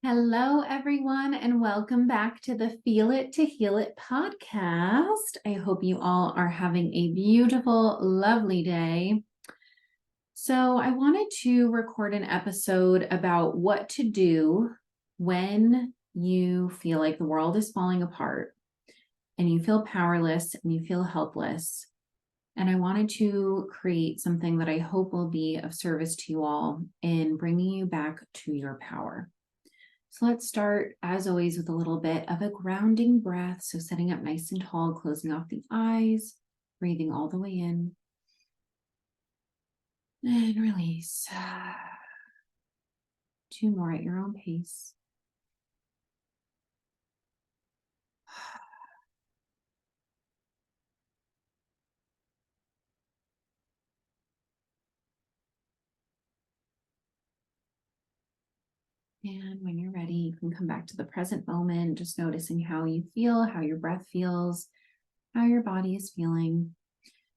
Hello, everyone, and welcome back to the Feel It to Heal It podcast. I hope you all are having a beautiful, lovely day. So, I wanted to record an episode about what to do when you feel like the world is falling apart and you feel powerless and you feel helpless. And I wanted to create something that I hope will be of service to you all in bringing you back to your power. So let's start, as always, with a little bit of a grounding breath. So sitting up nice and tall, closing off the eyes, breathing all the way in. And release. 2 more at your own pace. And when you're ready, you can come back to the present moment, just noticing how you feel, how your breath feels, how your body is feeling.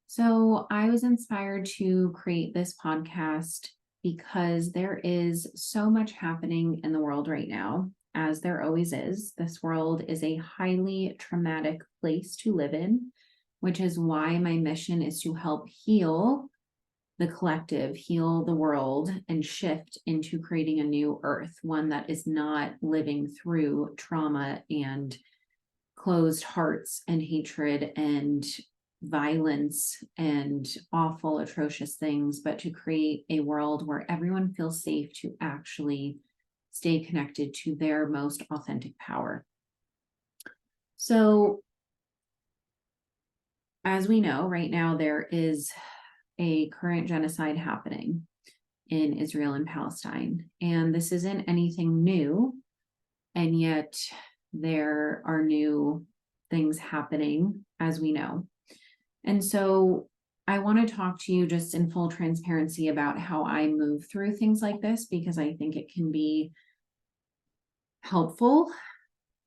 So I was inspired to create this podcast because there is so much happening in the world right now, as there always is. This world is a highly traumatic place to live in, which is why my mission is to help heal the collective, heal the world, and shift into creating a new earth, one that is not living through trauma and closed hearts and hatred and violence and awful, atrocious things, but to create a world where everyone feels safe to actually stay connected to their most authentic power. So, as we know, right now there is a current genocide happening in Israel and Palestine, and this isn't anything new, and yet there are new things happening, as we know. And so I want to talk to you just in full transparency about how I move through things like this, because I think it can be helpful,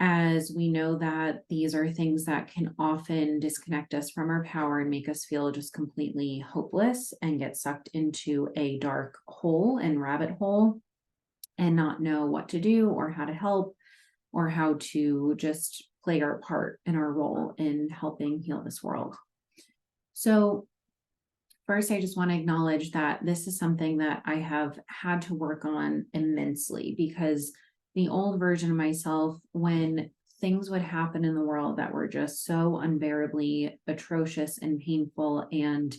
as we know that these are things that can often disconnect us from our power and make us feel just completely hopeless and get sucked into a dark hole and rabbit hole and not know what to do or how to help or how to just play our part in our role in helping heal this world. So first, I just want to acknowledge that this is something that I have had to work on immensely, because the old version of myself, when things would happen in the world that were just so unbearably atrocious and painful and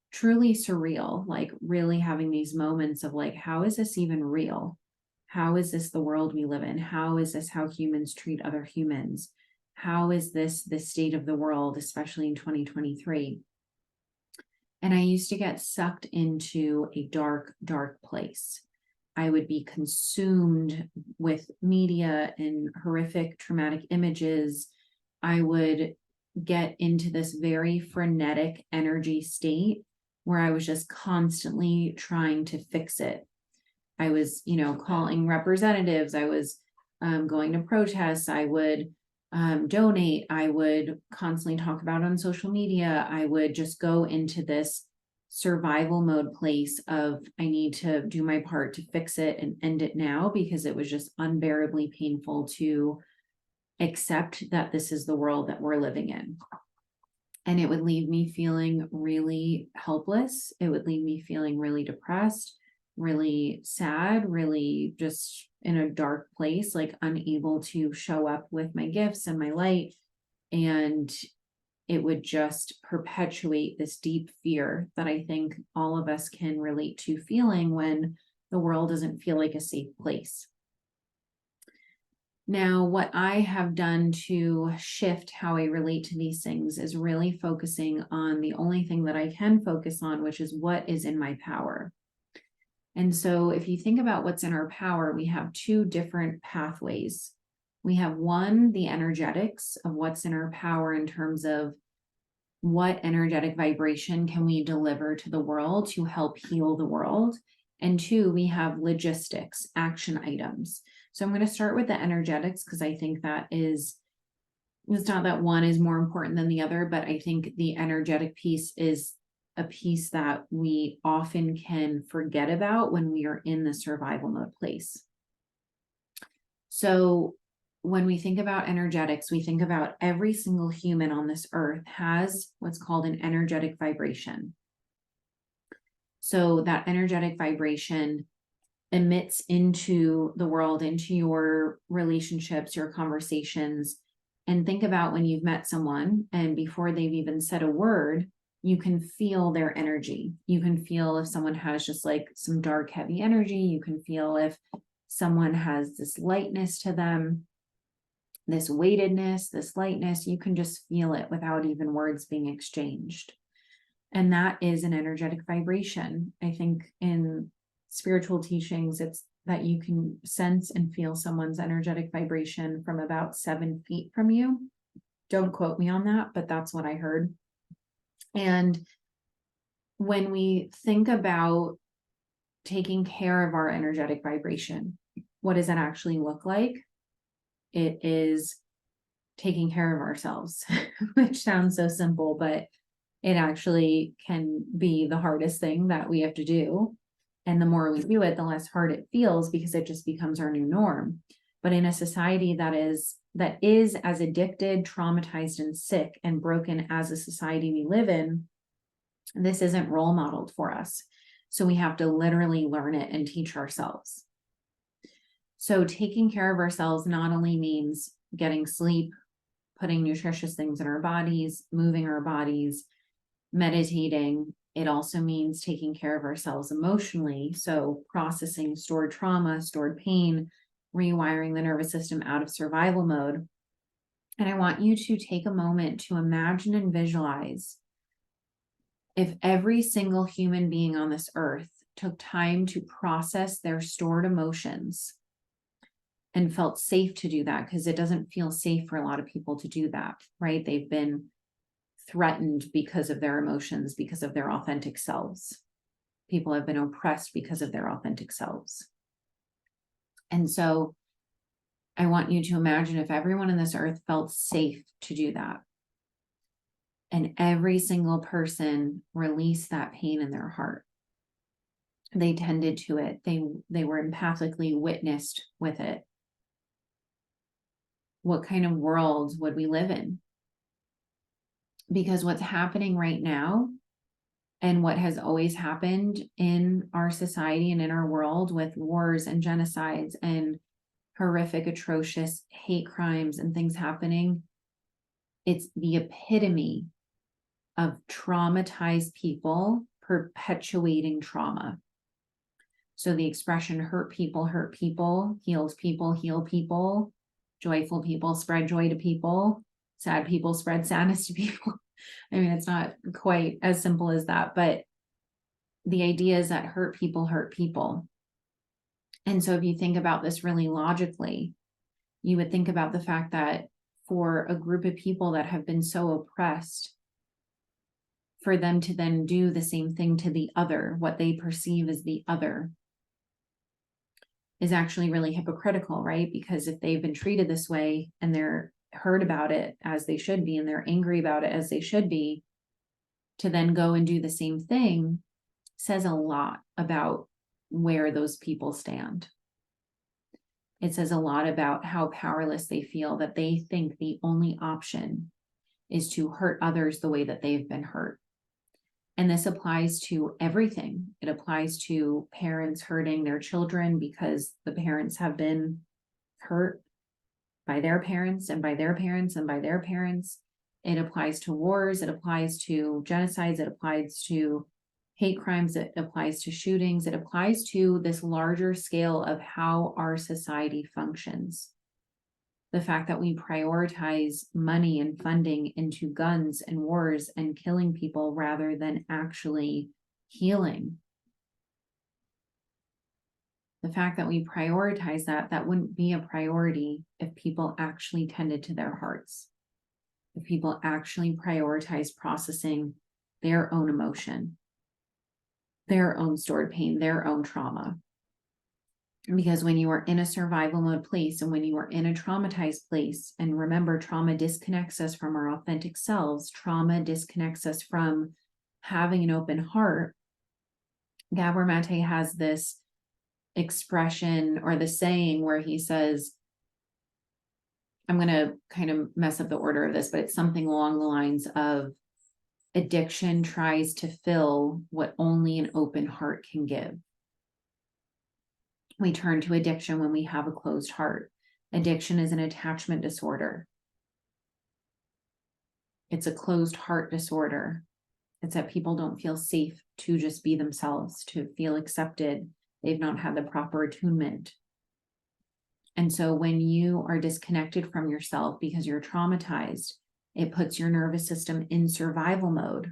truly surreal, like really having these moments of like, how is this even real? How is this the world we live in? How is this how humans treat other humans? How is this the state of the world, especially in 2023? And I used to get sucked into a dark, dark place. I would be consumed with media and horrific, traumatic images. I would get into this very frenetic energy state where I was just constantly trying to fix it. I was, calling representatives. I was going to protests. I would donate. I would constantly talk about on social media. I would just go into this survival mode place of I need to do my part to fix it and end it now, because it was just unbearably painful to accept that this is the world that we're living in. And it would leave me feeling really helpless. It would leave me feeling really depressed, really sad, really just in a dark place, like unable to show up with my gifts and my light. And it would just perpetuate this deep fear that I think all of us can relate to feeling when the world doesn't feel like a safe place. Now, what I have done to shift how I relate to these things is really focusing on the only thing that I can focus on, which is what is in my power. And so if you think about what's in our power, we have 2 different pathways. We have one, the energetics of what's in our power in terms of what energetic vibration can we deliver to the world to help heal the world. And 2, we have logistics, action items. So I'm going to start with the energetics, because I think that it's not that one is more important than the other, but I think the energetic piece is a piece that we often can forget about when we are in the survival mode place. So when we think about energetics, we think about every single human on this earth has what's called an energetic vibration. So that energetic vibration emits into the world, into your relationships, your conversations. And think about when you've met someone and before they've even said a word, you can feel their energy. You can feel if someone has just like some dark, heavy energy. You can feel if someone has this lightness to them, this weightedness, this lightness. You can just feel it without even words being exchanged. And that is an energetic vibration. I think in spiritual teachings, it's that you can sense and feel someone's energetic vibration from about 7 feet from you. Don't quote me on that, but that's what I heard. And when we think about taking care of our energetic vibration, what does that actually look like? It is taking care of ourselves, which sounds so simple, but it actually can be the hardest thing that we have to do. And the more we do it, the less hard it feels because it just becomes our new norm. But in a society that is as addicted, traumatized, and sick and broken as a society we live in, this isn't role modeled for us. So we have to literally learn it and teach ourselves. So taking care of ourselves not only means getting sleep, putting nutritious things in our bodies, moving our bodies, meditating. It also means taking care of ourselves emotionally. So processing stored trauma, stored pain, rewiring the nervous system out of survival mode. And I want you to take a moment to imagine and visualize if every single human being on this earth took time to process their stored emotions and felt safe to do that, because it doesn't feel safe for a lot of people to do that, right? They've been threatened because of their emotions, because of their authentic selves. People have been oppressed because of their authentic selves. And so I want you to imagine if everyone on this earth felt safe to do that, and every single person released that pain in their heart. They tended to it. They were empathically witnessed with it. What kind of world would we live in? Because what's happening right now and what has always happened in our society and in our world with wars and genocides and horrific, atrocious hate crimes and things happening, it's the epitome of traumatized people perpetuating trauma. So the expression hurt people, heals people, heal people, joyful people spread joy to people, sad people spread sadness to people. I mean, it's not quite as simple as that, but the idea is that hurt people hurt people. And so if you think about this really logically, you would think about the fact that for a group of people that have been so oppressed, for them to then do the same thing to the other, what they perceive as the other, is actually really hypocritical, right? Because if they've been treated this way and they're hurt about it as they should be, and they're angry about it as they should be, to then go and do the same thing says a lot about where those people stand. It says a lot about how powerless they feel, that they think the only option is to hurt others the way that they've been hurt. And this applies to everything. It applies to parents hurting their children because the parents have been hurt by their parents and by their parents and by their parents. It applies to wars. It applies to genocides. It applies to hate crimes. It applies to shootings. It applies to this larger scale of how our society functions. The fact that we prioritize money and funding into guns and wars and killing people rather than actually healing. The fact that we prioritize that wouldn't be a priority if people actually tended to their hearts. If people actually prioritize processing their own emotion, their own stored pain, their own trauma. Because when you are in a survival mode place and when you are in a traumatized place, and remember, trauma disconnects us from our authentic selves, trauma disconnects us from having an open heart. Gabor Mate has this expression or the saying where he says, I'm going to kind of mess up the order of this, but it's something along the lines of addiction tries to fill what only an open heart can give. We turn to addiction when we have a closed heart. Addiction is an attachment disorder. It's a closed heart disorder. It's that people don't feel safe to just be themselves, to feel accepted. They've not had the proper attunement. And so when you are disconnected from yourself because you're traumatized, it puts your nervous system in survival mode.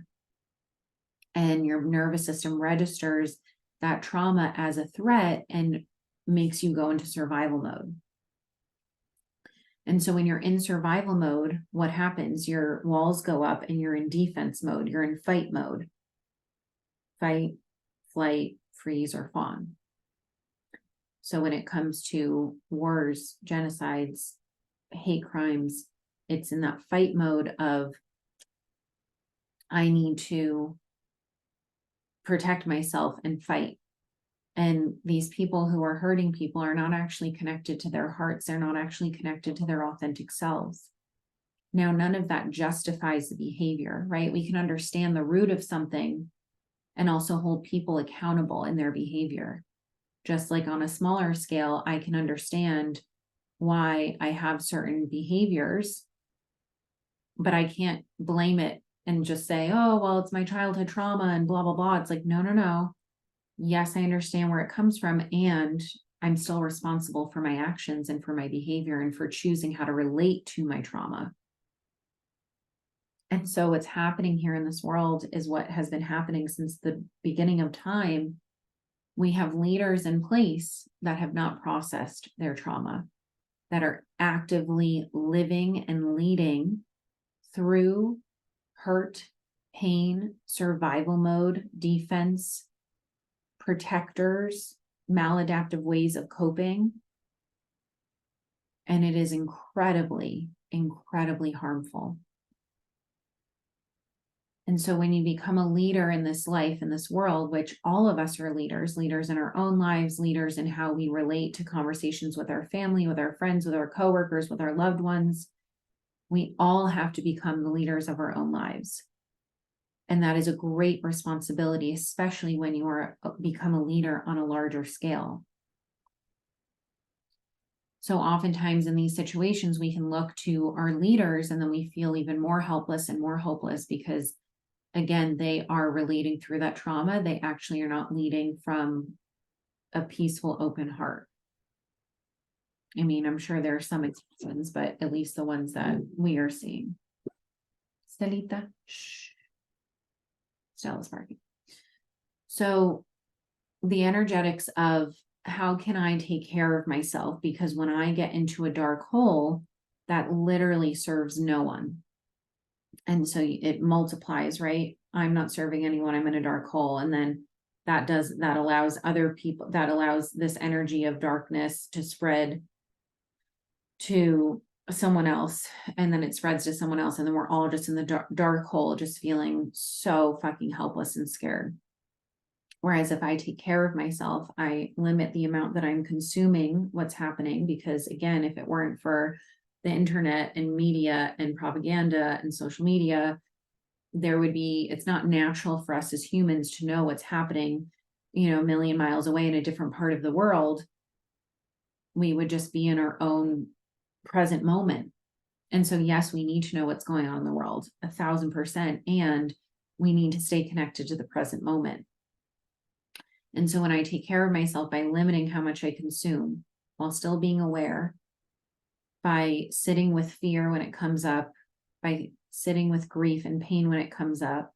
And your nervous system registers that trauma as a threat and makes you go into survival mode. And so when you're in survival mode, what happens? Your walls go up and you're in defense mode. You're in fight mode. Fight, flight, freeze, or fawn. So when it comes to wars, genocides, hate crimes, it's in that fight mode of, I need to protect myself and fight. And these people who are hurting people are not actually connected to their hearts. They're not actually connected to their authentic selves. Now, none of that justifies the behavior, right? We can understand the root of something and also hold people accountable in their behavior. Just like on a smaller scale, I can understand why I have certain behaviors, but I can't blame it and just say, oh, well, it's my childhood trauma and blah, blah, blah. It's like, no. Yes, I understand where it comes from, and I'm still responsible for my actions and for my behavior and for choosing how to relate to my trauma. And so what's happening here in this world is what has been happening since the beginning of time. We have leaders in place that have not processed their trauma, that are actively living and leading through hurt, pain, survival mode, defense, protectors, maladaptive ways of coping. And it is incredibly, incredibly harmful. And so when you become a leader in this life, in this world, which all of us are leaders in our own lives, leaders in how we relate to conversations with our family, with our friends, with our coworkers, with our loved ones, we all have to become the leaders of our own lives. And that is a great responsibility, especially when you are become a leader on a larger scale. So oftentimes in these situations, we can look to our leaders and then we feel even more helpless and more hopeless because, again, they are relating through that trauma. They actually are not leading from a peaceful, open heart. I mean, I'm sure there are some exceptions, but at least the ones that we are seeing. Stelita, shh. Stella's barking. So the energetics of how can I take care of myself? Because when I get into a dark hole, that literally serves no one. And so it multiplies, right? I'm not serving anyone. I'm in a dark hole. And then that allows other people, that allows this energy of darkness to spread to someone else. And then it spreads to someone else. And then we're all just in the dark hole, just feeling so fucking helpless and scared. Whereas if I take care of myself, I limit the amount that I'm consuming what's happening. Because again, if it weren't for the internet and media and propaganda and social media, it's not natural for us as humans to know what's happening, a million miles away in a different part of the world. We would just be in our own present moment. And so, yes, we need to know what's going on in the world 1,000%. And we need to stay connected to the present moment. And so when I take care of myself by limiting how much I consume while still being aware, by sitting with fear when it comes up, by sitting with grief and pain when it comes up,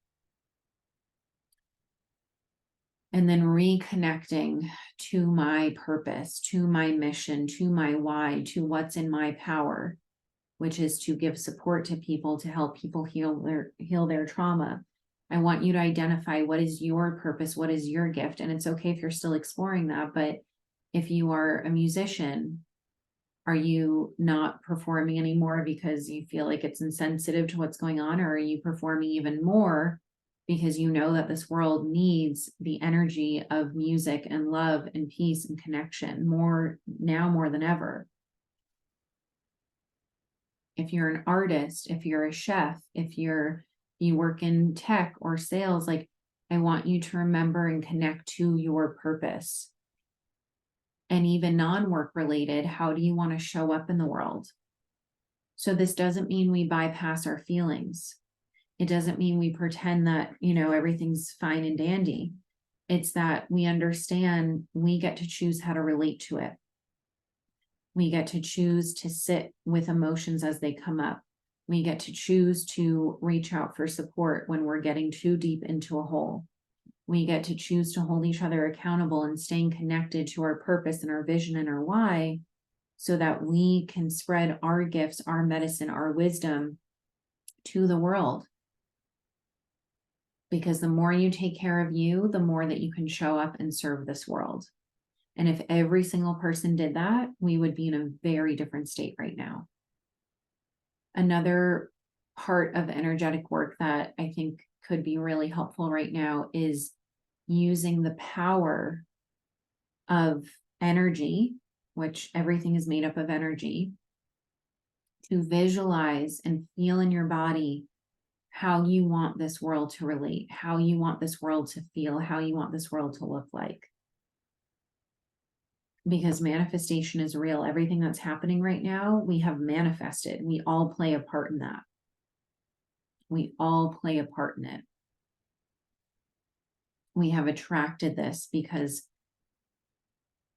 and then reconnecting to my purpose, to my mission, to my why, to what's in my power, which is to give support to people, to help people heal their trauma. I want you to identify what is your purpose, what is your gift. And it's okay if you're still exploring that, but if you are a musician, are you not performing anymore because you feel like it's insensitive to what's going on? Or are you performing even more because you know that this world needs the energy of music and love and peace and connection more now, more than ever? If you're an artist, if you're a chef, if you work in tech or sales, like, I want you to remember and connect to your purpose. And even non-work related, how do you want to show up in the world? So this doesn't mean we bypass our feelings. It doesn't mean we pretend that, everything's fine and dandy. It's that we understand we get to choose how to relate to it. We get to choose to sit with emotions as they come up. We get to choose to reach out for support when we're getting too deep into a hole. We get to choose to hold each other accountable and staying connected to our purpose and our vision and our why, so that we can spread our gifts, our medicine, our wisdom to the world. Because the more you take care of you, the more that you can show up and serve this world. And if every single person did that, we would be in a very different state right now. Another part of energetic work that I think could be really helpful right now is using the power of energy, which everything is made up of energy, to visualize and feel in your body how you want this world to relate, how you want this world to feel, how you want this world to look like. Because manifestation is real. Everything that's happening right now, we have manifested. We all play a part in that. We all play a part in it. We have attracted this because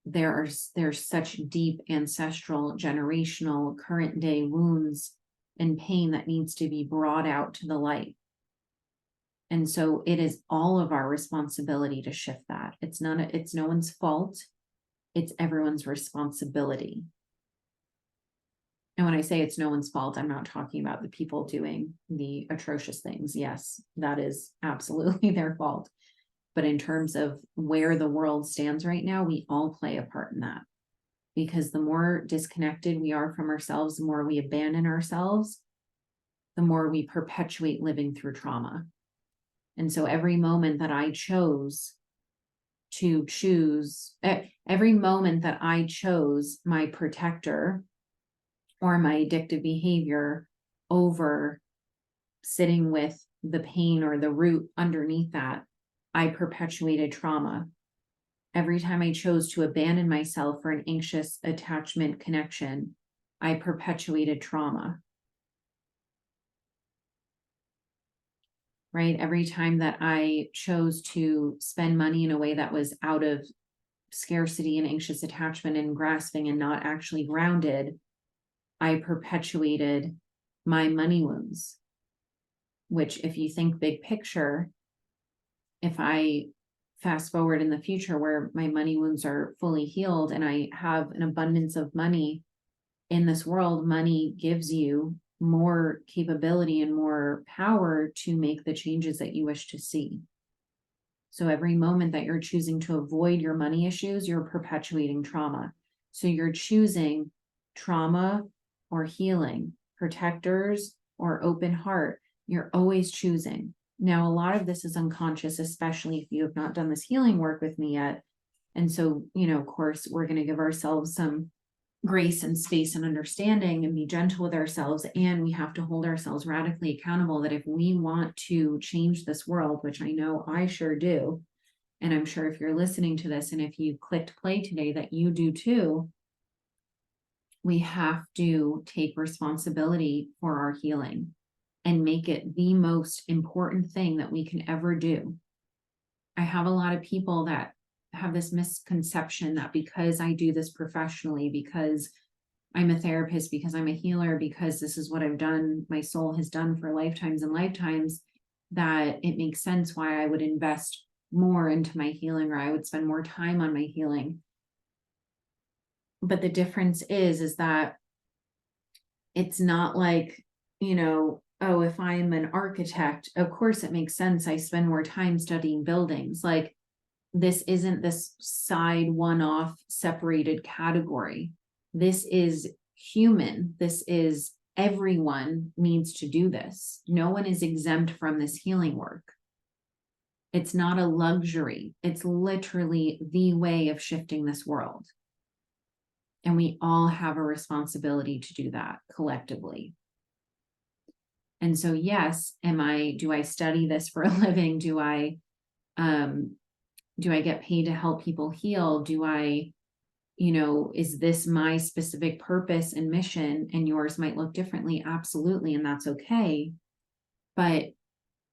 there's such deep ancestral, generational, current day wounds and pain that needs to be brought out to the light. And so it is all of our responsibility to shift that. It's no one's fault. It's everyone's responsibility. And when I say it's no one's fault, I'm not talking about the people doing the atrocious things. Yes, that is absolutely their fault. But in terms of where the world stands right now, we all play a part in that. Because the more disconnected we are from ourselves, the more we abandon ourselves, the more we perpetuate living through trauma. And so every moment that I chose every moment that I chose my protector or my addictive behavior over sitting with the pain or the root underneath that, I perpetuated trauma. Every time I chose to abandon myself for an anxious attachment connection, I perpetuated trauma. Right? Every time that I chose to spend money in a way that was out of scarcity and anxious attachment and grasping and not actually grounded, I perpetuated my money wounds. Which, if you think big picture, if I fast forward in the future where my money wounds are fully healed and I have an abundance of money in this world, money gives you more capability and more power to make the changes that you wish to see. So every moment that you're choosing to avoid your money issues, you're perpetuating trauma. So you're choosing trauma or healing, protectors or open heart. You're always choosing. Now, a lot of this is unconscious, especially if you have not done this healing work with me yet. And so, of course, we're going to give ourselves some grace and space and understanding and be gentle with ourselves. And we have to hold ourselves radically accountable that if we want to change this world, which I know I sure do, and I'm sure if you're listening to this and if you clicked play today that you do too, we have to take responsibility for our healing and make it the most important thing that we can ever do. I have a lot of people that have this misconception that because I do this professionally, because I'm a therapist, because I'm a healer, because this is what I've done, my soul has done for lifetimes and lifetimes, that it makes sense why I would invest more into my healing or I would spend more time on my healing. But the difference is that it's not like, oh, if I'm an architect, of course it makes sense I spend more time studying buildings. Like, this isn't this side one-off separated category. This is human. This is everyone needs to do this. No one is exempt from this healing work. It's not a luxury. It's literally the way of shifting this world. And we all have a responsibility to do that collectively. And so, yes, do I study this for a living? Do I get paid to help people heal? Is this my specific purpose and mission? And yours might look differently. Absolutely. And that's okay. But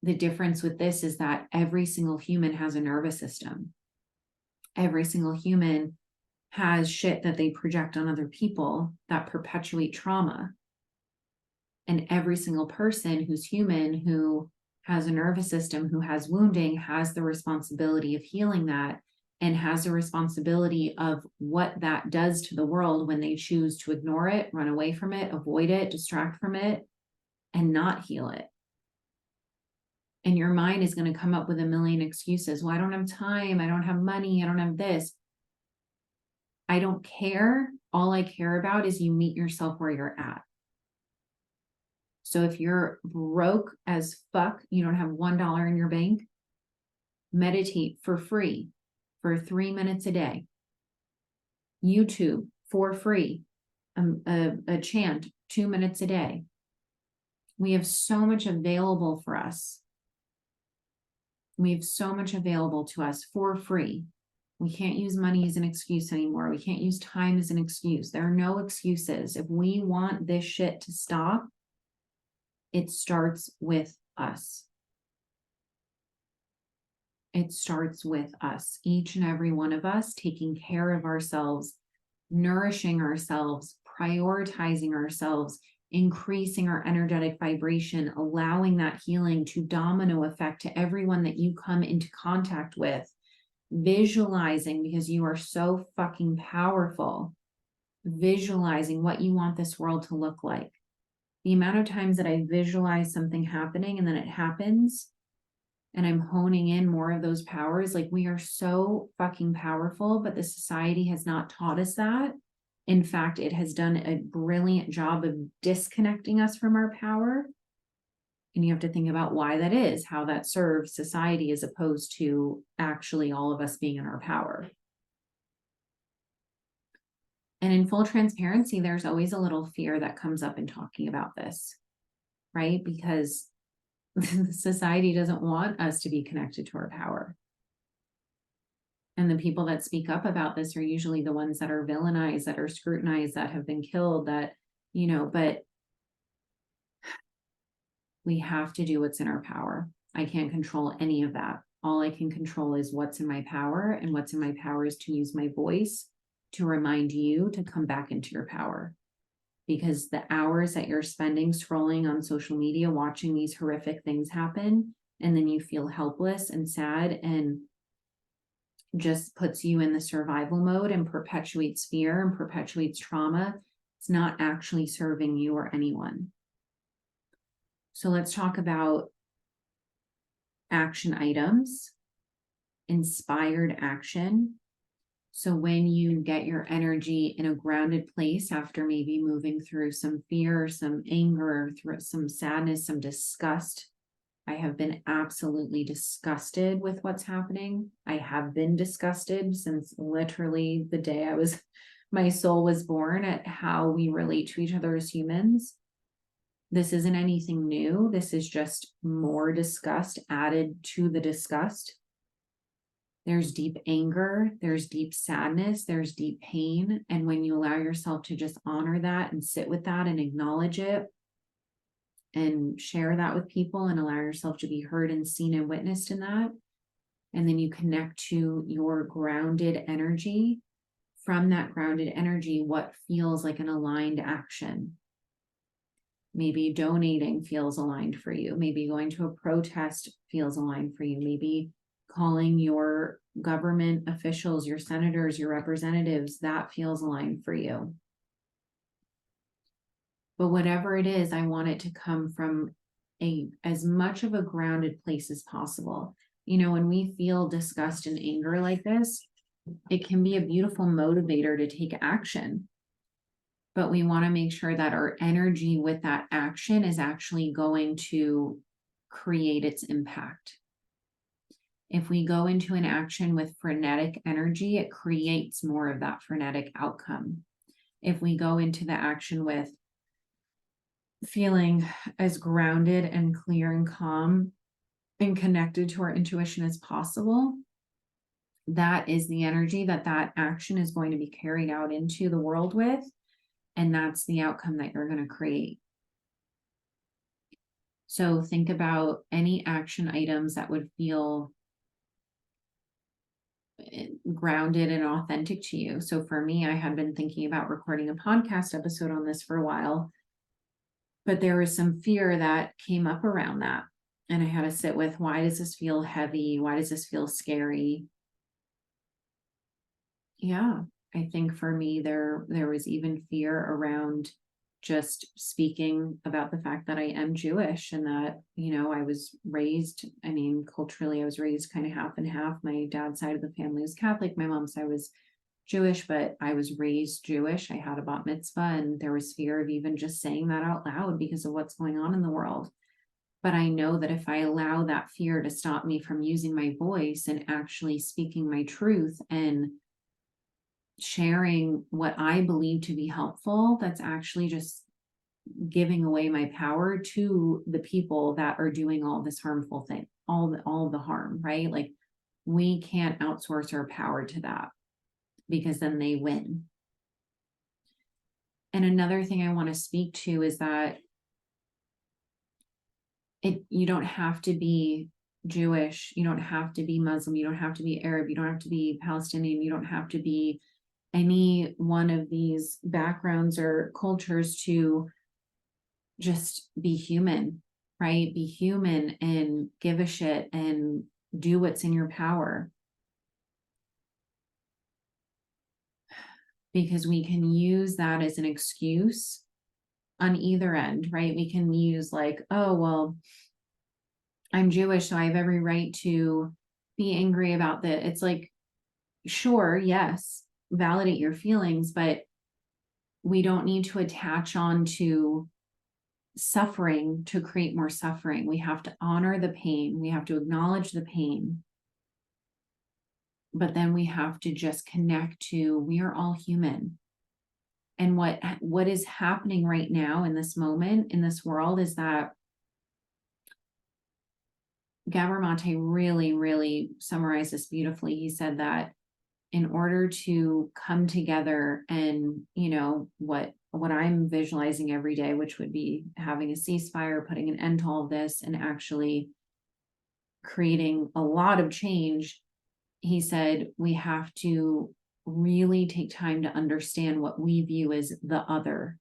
the difference with this is that every single human has a nervous system. Every single human has shit that they project on other people that perpetuate trauma. And every single person who's human, who has a nervous system, who has wounding, has the responsibility of healing that, and has the responsibility of what that does to the world when they choose to ignore it, run away from it, avoid it, distract from it, and not heal it. And your mind is going to come up with a million excuses. Well, I don't have time. I don't have money. I don't have this. I don't care. All I care about is you meet yourself where you're at. So if you're broke as fuck, you don't have $1 in your bank, meditate for free for 3 minutes a day. YouTube for free, a chant 2 minutes a day. We have so much available for us. We have so much available to us for free. We can't use money as an excuse anymore. We can't use time as an excuse. There are no excuses. If we want this shit to stop, it starts with us. It starts with us, each and every one of us taking care of ourselves, nourishing ourselves, prioritizing ourselves, increasing our energetic vibration, allowing that healing to domino effect to everyone that you come into contact with, visualizing, because you are so fucking powerful, visualizing what you want this world to look like. The amount of times that I visualize something happening and then it happens, and I'm honing in more of those powers, like we are so fucking powerful, but the society has not taught us that. In fact, it has done a brilliant job of disconnecting us from our power. And you have to think about why that is, how that serves society as opposed to actually all of us being in our power. And in full transparency, there's always a little fear that comes up in talking about this, right? Because society doesn't want us to be connected to our power. And the people that speak up about this are usually the ones that are villainized, that are scrutinized, that have been killed, that, but we have to do what's in our power. I can't control any of that. All I can control is what's in my power, and what's in my power is to use my voice to remind you to come back into your power. Because the hours that you're spending scrolling on social media, watching these horrific things happen, and then you feel helpless and sad and just puts you in the survival mode and perpetuates fear and perpetuates trauma, it's not actually serving you or anyone. So let's talk about action items, inspired action. So when you get your energy in a grounded place after maybe moving through some fear, some anger, through some sadness, some disgust. I have been absolutely disgusted with what's happening. I have been disgusted since literally the day my soul was born, at how we relate to each other as humans. This isn't anything new. This is just more disgust added to the disgust. There's deep anger, there's deep sadness, there's deep pain. And when you allow yourself to just honor that and sit with that and acknowledge it and share that with people and allow yourself to be heard and seen and witnessed in that, and then you connect to your grounded energy, from that grounded energy, what feels like an aligned action. Maybe donating feels aligned for you. Maybe going to a protest feels aligned for you. Maybe calling your government officials, your senators, your representatives, that feels aligned for you. But whatever it is, I want it to come from as much of a grounded place as possible. When we feel disgust and anger like this, it can be a beautiful motivator to take action. But we want to make sure that our energy with that action is actually going to create its impact. If we go into an action with frenetic energy, it creates more of that frenetic outcome. If we go into the action with feeling as grounded and clear and calm and connected to our intuition as possible, that is the energy that that action is going to be carried out into the world with. And that's the outcome that you're going to create. So think about any action items that would feel grounded and authentic to you. So for me, I had been thinking about recording a podcast episode on this for a while, but there was some fear that came up around that. And I had to sit with, why does this feel heavy? Why does this feel scary? Yeah, I think for me, there was even fear around just speaking about the fact that I am Jewish and that, I was raised, culturally, I was raised kind of half and half. My dad's side of the family was Catholic. My mom's side was Jewish, but I was raised Jewish. I had a bat mitzvah, and there was fear of even just saying that out loud because of what's going on in the world. But I know that if I allow that fear to stop me from using my voice and actually speaking my truth and sharing what I believe to be helpful, that's actually just giving away my power to the people that are doing all this harmful thing, all the harm, right? Like, we can't outsource our power to that, because then they win. And another thing I want to speak to is that you don't have to be Jewish, you don't have to be Muslim, you don't have to be Arab, you don't have to be Palestinian, you don't have to be any one of these backgrounds or cultures to just be human, right? Be human and give a shit and do what's in your power. Because we can use that as an excuse on either end, right? We can use like, oh, well, I'm Jewish, so I have every right to be angry about that. It's like, sure, yes, validate your feelings, but we don't need to attach on to suffering to create more suffering. We have to honor the pain. We have to acknowledge the pain. But then we have to just connect to, we are all human. And what is happening right now in this moment, in this world, is that Gabor Mate really, really summarized this beautifully. He said that in order to come together and, what I'm visualizing every day, which would be having a ceasefire, putting an end to all of this, and actually creating a lot of change, he said we have to really take time to understand what we view as the other.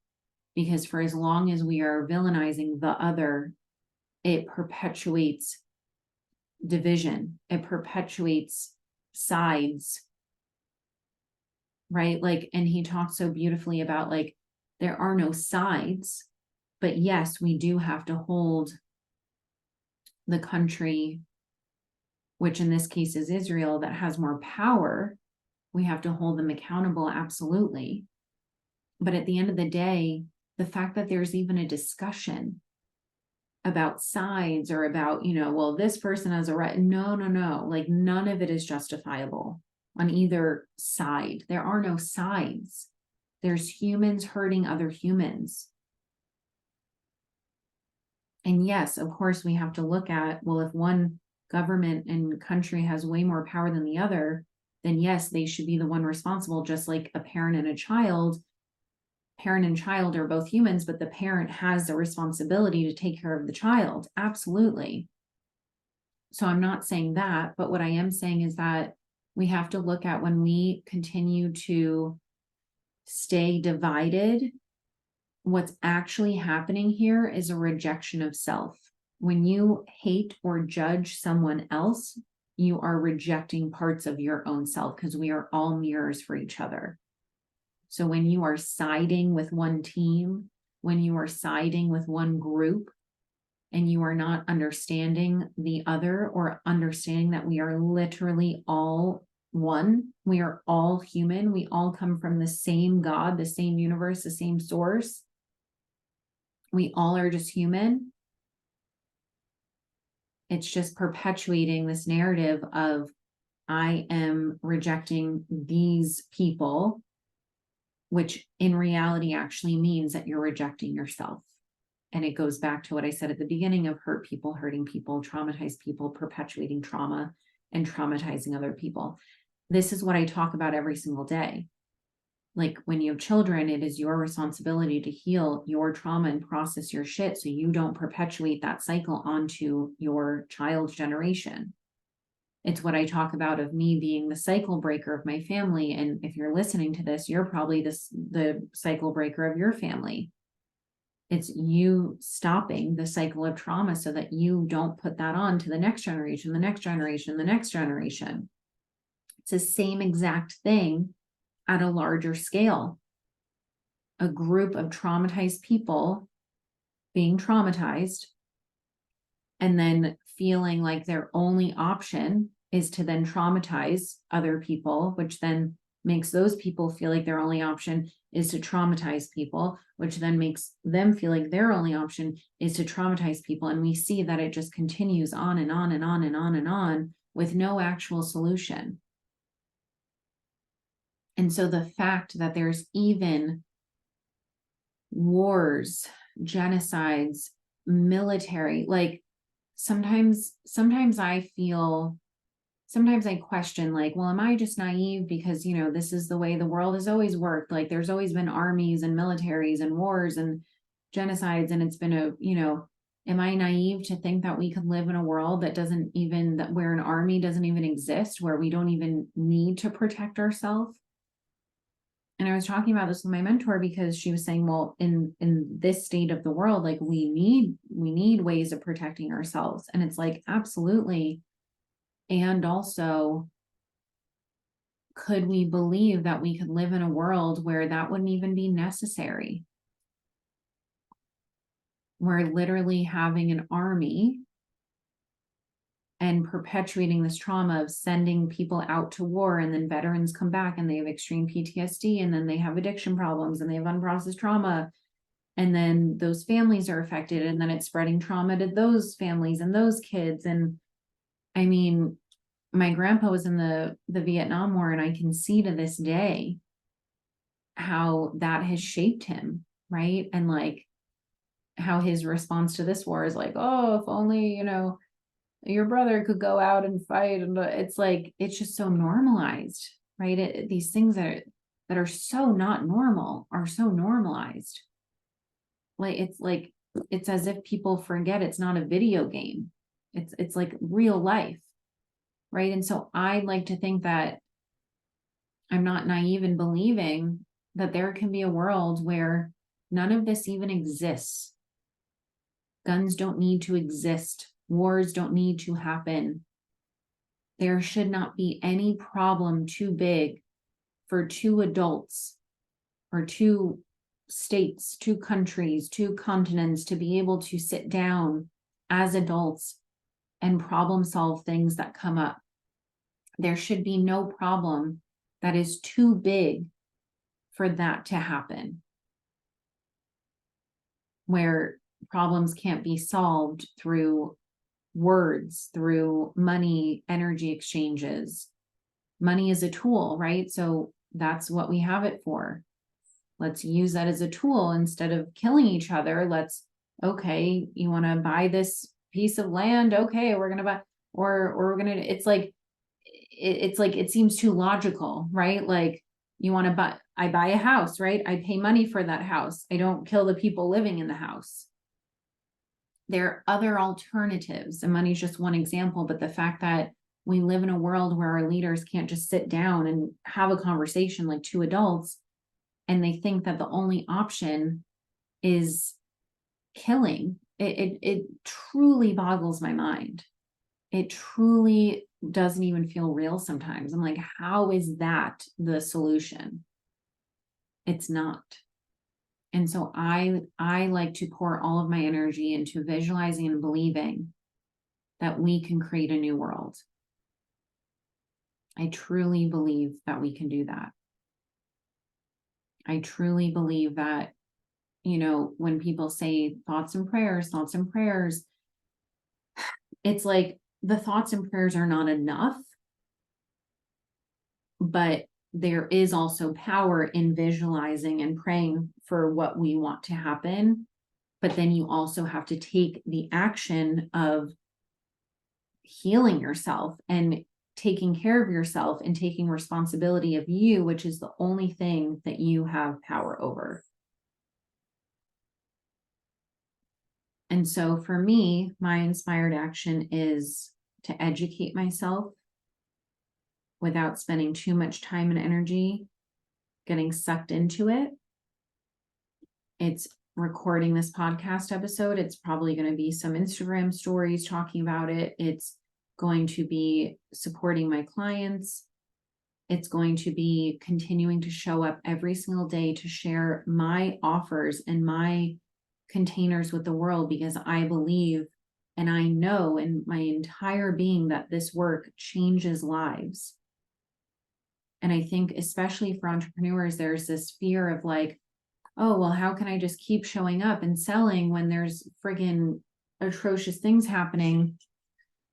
Because for as long as we are villainizing the other, it perpetuates division, it perpetuates sides, right? Like, and he talks so beautifully about, like, there are no sides, but yes, we do have to hold the country, which in this case is Israel, that has more power. We have to hold them accountable, absolutely. But at the end of the day, the fact that there's even a discussion about sides or about, well, this person has a right. No, like, none of it is justifiable on either side. There are no sides. There's humans hurting other humans. And yes, of course, we have to look at, well, if one government and country has way more power than the other, then yes, they should be the one responsible, just like a parent and a child. Parent and child are both humans, but the parent has the responsibility to take care of the child. Absolutely. So I'm not saying that, but what I am saying is that we have to look at, when we continue to stay divided, what's actually happening here is a rejection of self. When you hate or judge someone else, you are rejecting parts of your own self, because we are all mirrors for each other. So when you are siding with one team, when you are siding with one group, and you are not understanding the other, or understanding that we are literally all one, we are all human, we all come from the same God, the same universe, the same source, we all are just human. It's just perpetuating this narrative of, I am rejecting these people, which in reality actually means that you're rejecting yourself. And it goes back to what I said at the beginning of hurt people, hurting people, traumatized people, perpetuating trauma and traumatizing other people. This is what I talk about every single day. Like when you have children, it is your responsibility to heal your trauma and process your shit so you don't perpetuate that cycle onto your child's generation. It's what I talk about of me being the cycle breaker of my family. And if you're listening to this, you're probably the cycle breaker of your family. It's you stopping the cycle of trauma so that you don't put that on to the next generation, the next generation, the next generation. It's the same exact thing at a larger scale. A group of traumatized people being traumatized and then feeling like their only option is to then traumatize other people, which then makes those people feel like their only option is to traumatize people, which then makes them feel like their only option is to traumatize people. And we see that it just continues on and on and on and on and on with no actual solution. And so the fact that there's even wars, genocides, military, like sometimes I question, like, well, am I just naive because, this is the way the world has always worked. Like there's always been armies and militaries and wars and genocides. And it's been am I naive to think that we could live in a world that where an army doesn't even exist, where we don't even need to protect ourselves? And I was talking about this with my mentor because she was saying, well, in this state of the world, like we need ways of protecting ourselves. And it's like, absolutely. And also, could we believe that we could live in a world where that wouldn't even be necessary? We're literally having an army and perpetuating this trauma of sending people out to war, and then veterans come back and they have extreme PTSD, and then they have addiction problems and they have unprocessed trauma, and then those families are affected, and then it's spreading trauma to those families and those kids. And I mean, my grandpa was in the Vietnam War, and I can see to this day how that has shaped him, right? And like how his response to this war is like, oh, if only your brother could go out and fight. And it's like, it's just so normalized, right? These things that are so not normal are so normalized. Like it's as if people forget it's not a video game. It's like real life, right? And so I like to think that I'm not naive in believing that there can be a world where none of this even exists. Guns don't need to exist. Wars don't need to happen. There should not be any problem too big for two adults or two states, two countries, two continents to be able to sit down as adults and problem solve things that come up. There should be no problem that is too big for that to happen, where problems can't be solved through words, through money, energy exchanges. Money is a tool, right? So that's what we have it for. Let's use that as a tool instead of killing each other. Okay, you want to buy this piece of land? Okay, we're going to buy, or we're going to, it's like, it seems too logical, right? Like you want to buy, I buy a house, right? I pay money for that house. I don't kill the people living in the house. There are other alternatives, and money is just one example, but the fact that we live in a world where our leaders can't just sit down and have a conversation like two adults, and they think that the only option is killing, it truly boggles my mind. It truly doesn't even feel real sometimes. I'm like, how is that the solution? It's not. And so I like to pour all of my energy into visualizing and believing that we can create a new world. I truly believe that we can do that. I truly believe that, when people say thoughts and prayers, it's like the thoughts and prayers are not enough, but there is also power in visualizing and praying for what we want to happen. But then you also have to take the action of healing yourself and taking care of yourself and taking responsibility of you, which is the only thing that you have power over. And so for me, my inspired action is to educate myself without spending too much time and energy getting sucked into it. It's recording this podcast episode. It's probably going to be some Instagram stories talking about it. It's going to be supporting my clients. It's going to be continuing to show up every single day to share my offers and my containers with the world, because I believe and I know in my entire being that this work changes lives. And I think especially for entrepreneurs, there's this fear of like, oh, well, how can I just keep showing up and selling when there's friggin' atrocious things happening?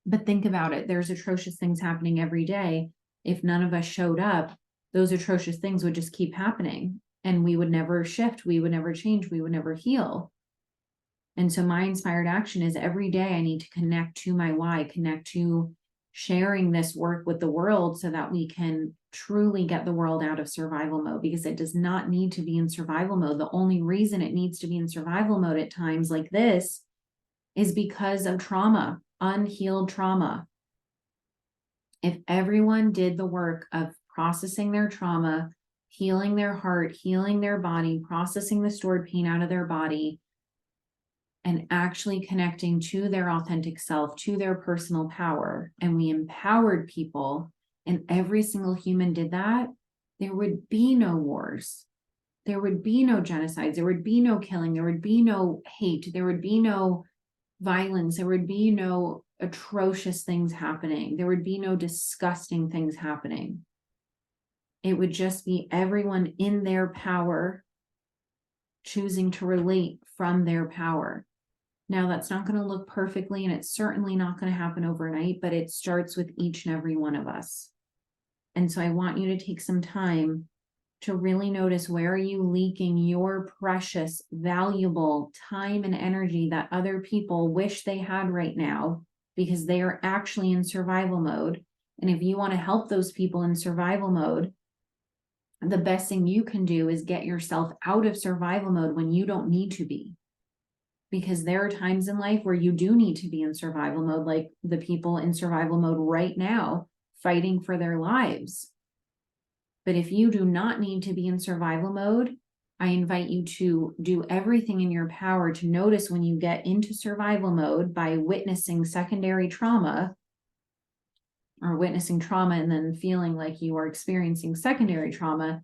But think about it. There's atrocious things happening every day. If none of us showed up, those atrocious things would just keep happening and we would never shift. We would never change. We would never heal. And so my inspired action is every day I need to connect to my why, connect to sharing this work with the world so that we can truly get the world out of survival mode, because it does not need to be in survival mode. The only reason it needs to be in survival mode at times like this is because of trauma, unhealed trauma. If everyone did the work of processing their trauma, healing their heart, healing their body, processing the stored pain out of their body, and actually connecting to their authentic self, to their personal power, and we empowered people, and every single human did that, there would be no wars. There would be no genocides. There would be no killing. There would be no hate. There would be no violence. There would be no atrocious things happening. There would be no disgusting things happening. It would just be everyone in their power choosing to relate from their power. Now, that's not going to look perfectly, and it's certainly not going to happen overnight, but it starts with each and every one of us. And so I want you to take some time to really notice, where are you leaking your precious, valuable time and energy that other people wish they had right now, because they are actually in survival mode. And if you want to help those people in survival mode, the best thing you can do is get yourself out of survival mode when you don't need to be. Because there are times in life where you do need to be in survival mode, like the people in survival mode right now, fighting for their lives. But if you do not need to be in survival mode, I invite you to do everything in your power to notice when you get into survival mode by witnessing secondary trauma, or witnessing trauma and then feeling like you are experiencing secondary trauma.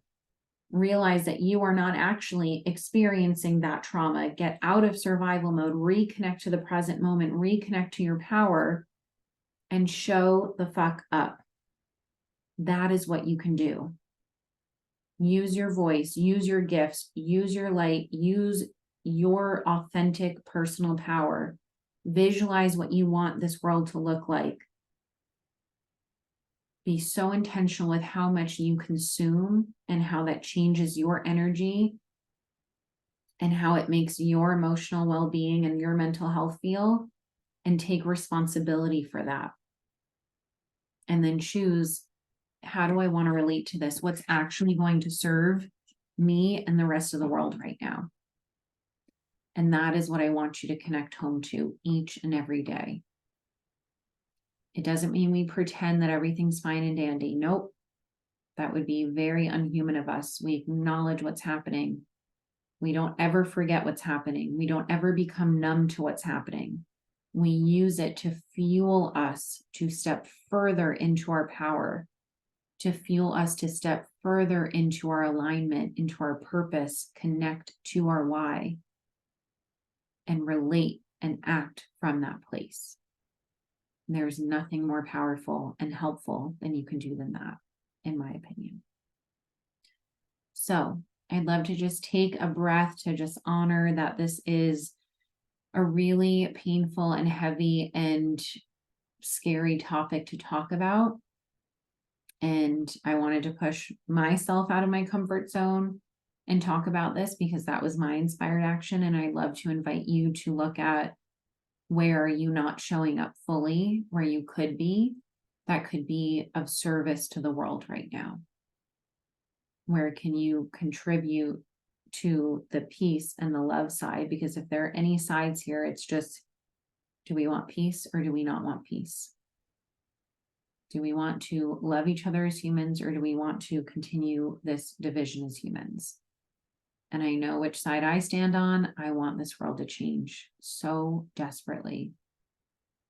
Realize that you are not actually experiencing that trauma. Get out of survival mode, reconnect to the present moment, reconnect to your power, and show the fuck up. That is what you can do. Use your voice, use your gifts, use your light, use your authentic personal power. Visualize what you want this world to look like. Be so intentional with how much you consume and how that changes your energy and how it makes your emotional well-being and your mental health feel, and take responsibility for that. And then choose, how do I want to relate to this? What's actually going to serve me and the rest of the world right now? And that is what I want you to connect home to each and every day. It doesn't mean we pretend that everything's fine and dandy. Nope. That would be very unhuman of us. We acknowledge what's happening. We don't ever forget what's happening. We don't ever become numb to what's happening. We use it to fuel us to step further into our power, to fuel us to step further into our alignment, into our purpose, connect to our why, and relate and act from that place. There's nothing more powerful and helpful than you can do than that, in my opinion. So I'd love to just take a breath to just honor that this is a really painful and heavy and scary topic to talk about. And I wanted to push myself out of my comfort zone and talk about this, because that was my inspired action. And I'd love to invite you to look at, where are you not showing up fully where you could be, that could be of service to the world right now? Where can you contribute to the peace and the love side? Because if there are any sides here, it's just, do we want peace or do we not want peace? Do we want to love each other as humans, or do we want to continue this division as humans? And I know which side I stand on. I want this world to change so desperately,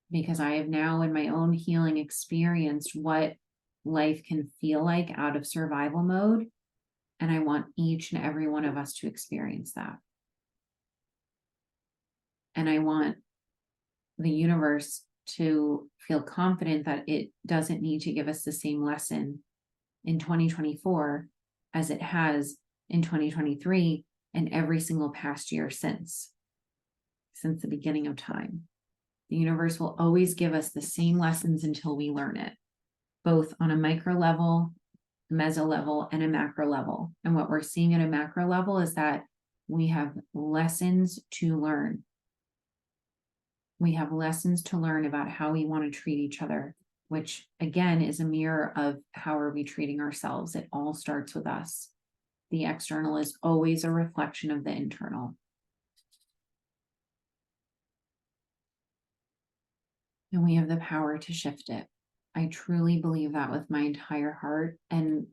because I have now in my own healing experienced what life can feel like out of survival mode. And I want each and every one of us to experience that. And I want the universe to feel confident that it doesn't need to give us the same lesson in 2024 as it has in 2023 and every single past year since the beginning of time. The universe will always give us the same lessons until we learn it, both on a micro level, meso level, and a macro level. And what we're seeing at a macro level is that we have lessons to learn. We have lessons to learn about how we want to treat each other, which again is a mirror of how are we treating ourselves. It all starts with us. The external is always a reflection of the internal. And we have the power to shift it. I truly believe that with my entire heart. And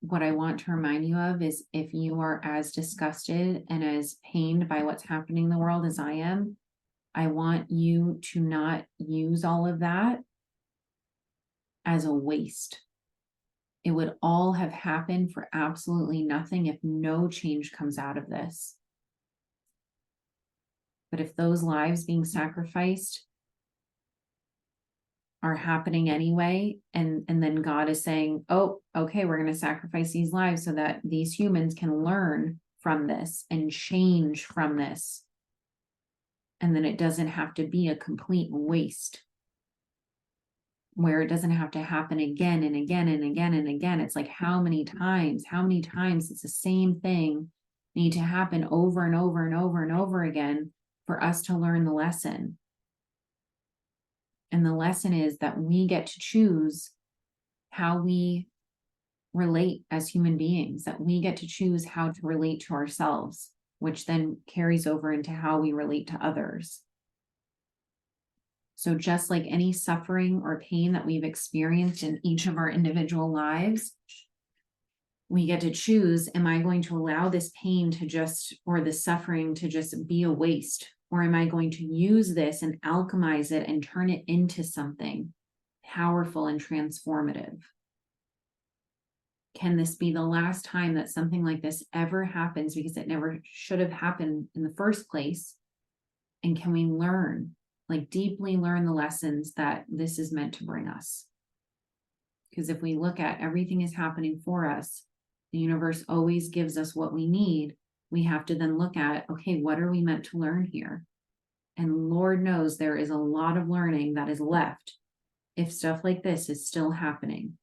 what I want to remind you of is, if you are as disgusted and as pained by what's happening in the world as I am, I want you to not use all of that as a waste. It would all have happened for absolutely nothing if no change comes out of this. But if those lives being sacrificed are happening anyway, and then God is saying, oh, okay, we're going to sacrifice these lives so that these humans can learn from this and change from this. And then it doesn't have to be a complete waste, where it doesn't have to happen again and again and again and again. It's like, how many times it's the same thing need to happen over and over and over and over again for us to learn the lesson. And the lesson is that we get to choose how we relate as human beings, that we get to choose how to relate to ourselves, which then carries over into how we relate to others. So just like any suffering or pain that we've experienced in each of our individual lives, we get to choose, am I going to allow this pain to just, or the suffering to just be a waste? Or am I going to use this and alchemize it and turn it into something powerful and transformative? Can this be the last time that something like this ever happens, because it never should have happened in the first place? And can we learn, like deeply learn the lessons that this is meant to bring us? Because if we look at everything is happening for us, the universe always gives us what we need. We have to then look at, okay, what are we meant to learn here? And Lord knows there is a lot of learning that is left if stuff like this is still happening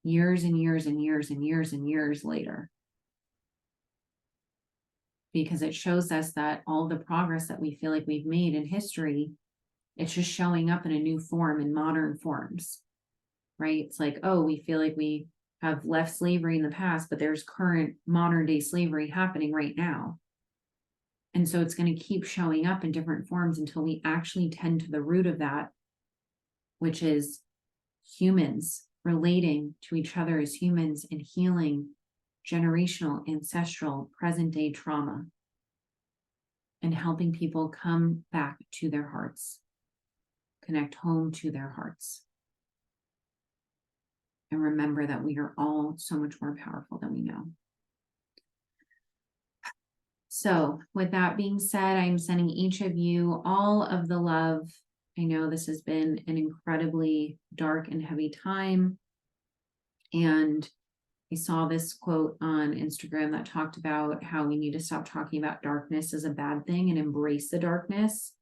years and years and years and years and years later. Because it shows us that all the progress that we feel like we've made in history, it's just showing up in a new form, in modern forms, right? It's like, oh, we feel like we have left slavery in the past, but there's current modern day slavery happening right now. And so it's going to keep showing up in different forms until we actually tend to the root of that, which is humans relating to each other as humans and healing generational, ancestral, present day trauma, and helping people come back to their hearts, connect home to their hearts. And remember that we are all so much more powerful than we know. So with that being said, I'm sending each of you all of the love. I know this has been an incredibly dark and heavy time. And I saw this quote on Instagram that talked about how we need to stop talking about darkness as a bad thing and embrace the darkness.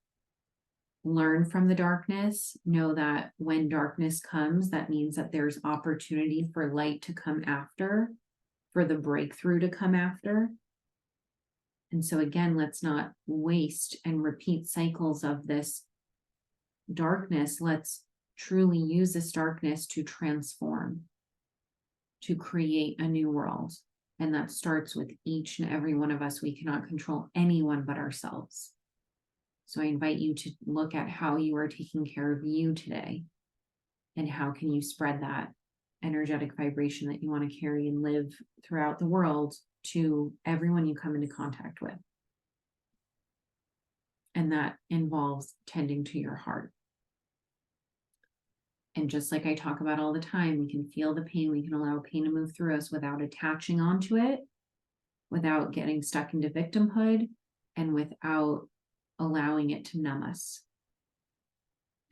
Learn from the darkness. Know that when darkness comes, that means that there's opportunity for light to come after, for the breakthrough to come after. And so again, let's not waste and repeat cycles of this darkness. Let's truly use this darkness to transform, to create a new world. And that starts with each and every one of us. We cannot control anyone but ourselves. So I invite you to look at how you are taking care of you today, and how can you spread that energetic vibration that you want to carry and live throughout the world to everyone you come into contact with. And that involves tending to your heart. And just like I talk about all the time, we can feel the pain. We can allow pain to move through us without attaching onto it, without getting stuck into victimhood, and without allowing it to numb us.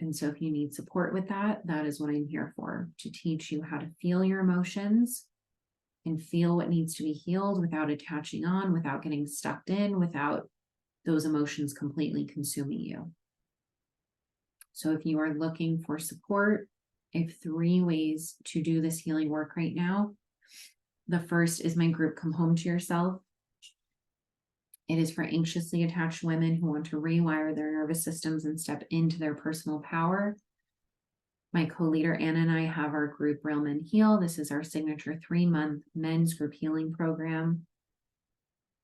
And so if you need support with that, that is what I'm here for, to teach you how to feel your emotions and feel what needs to be healed without attaching on, without getting stuck in, without those emotions completely consuming you. So if you are looking for support, I have 3 ways to do this healing work right now. The first is my group, Come Home to Yourself. It is for anxiously attached women who want to rewire their nervous systems and step into their personal power. My co-leader, Anna, and I have our group, Real Men Heal. This is our signature 3-month men's group healing program.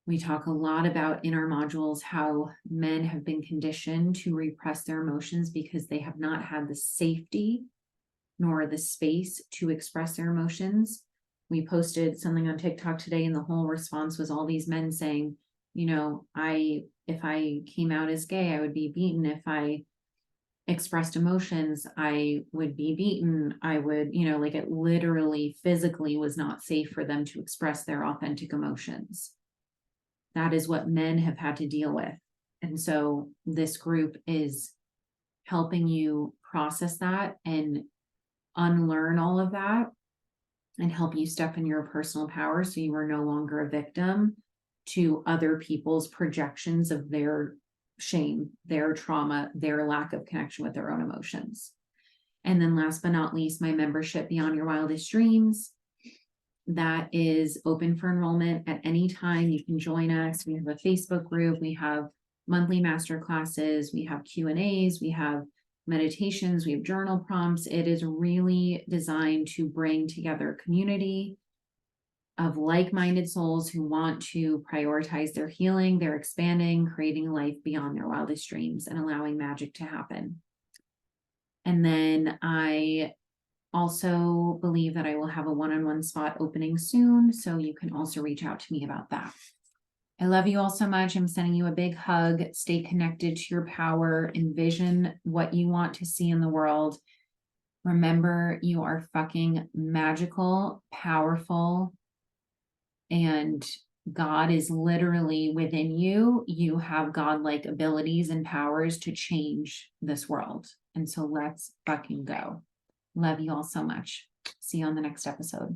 We talk a lot about in our modules how men have been conditioned to repress their emotions because they have not had the safety nor the space to express their emotions. We posted something on TikTok today, and the whole response was all these men saying, you know, if I came out as gay, I would be beaten. If I expressed emotions, I would be beaten. I would, like it literally physically was not safe for them to express their authentic emotions. That is what men have had to deal with. And so this group is helping you process that and unlearn all of that and help you step in your personal power so you are no longer a victim to other people's projections of their shame, their trauma, their lack of connection with their own emotions. And then last but not least, my membership, Beyond Your Wildest Dreams. That is open for enrollment at any time. You can join us. We have a Facebook group. We have monthly master classes. We have Q&As. We have meditations. We have journal prompts. It is really designed to bring together a community of like-minded souls who want to prioritize their healing, their expanding, creating a life beyond their wildest dreams, and allowing magic to happen. And then I also believe that I will have a one-on-one spot opening soon, so you can also reach out to me about that. I love you all so much. I'm sending you a big hug. Stay connected to your power. Envision what you want to see in the world. Remember, you are fucking magical, powerful, and God is literally within you. You have godlike abilities and powers to change this world. And so let's fucking go. Love you all so much. See you on the next episode.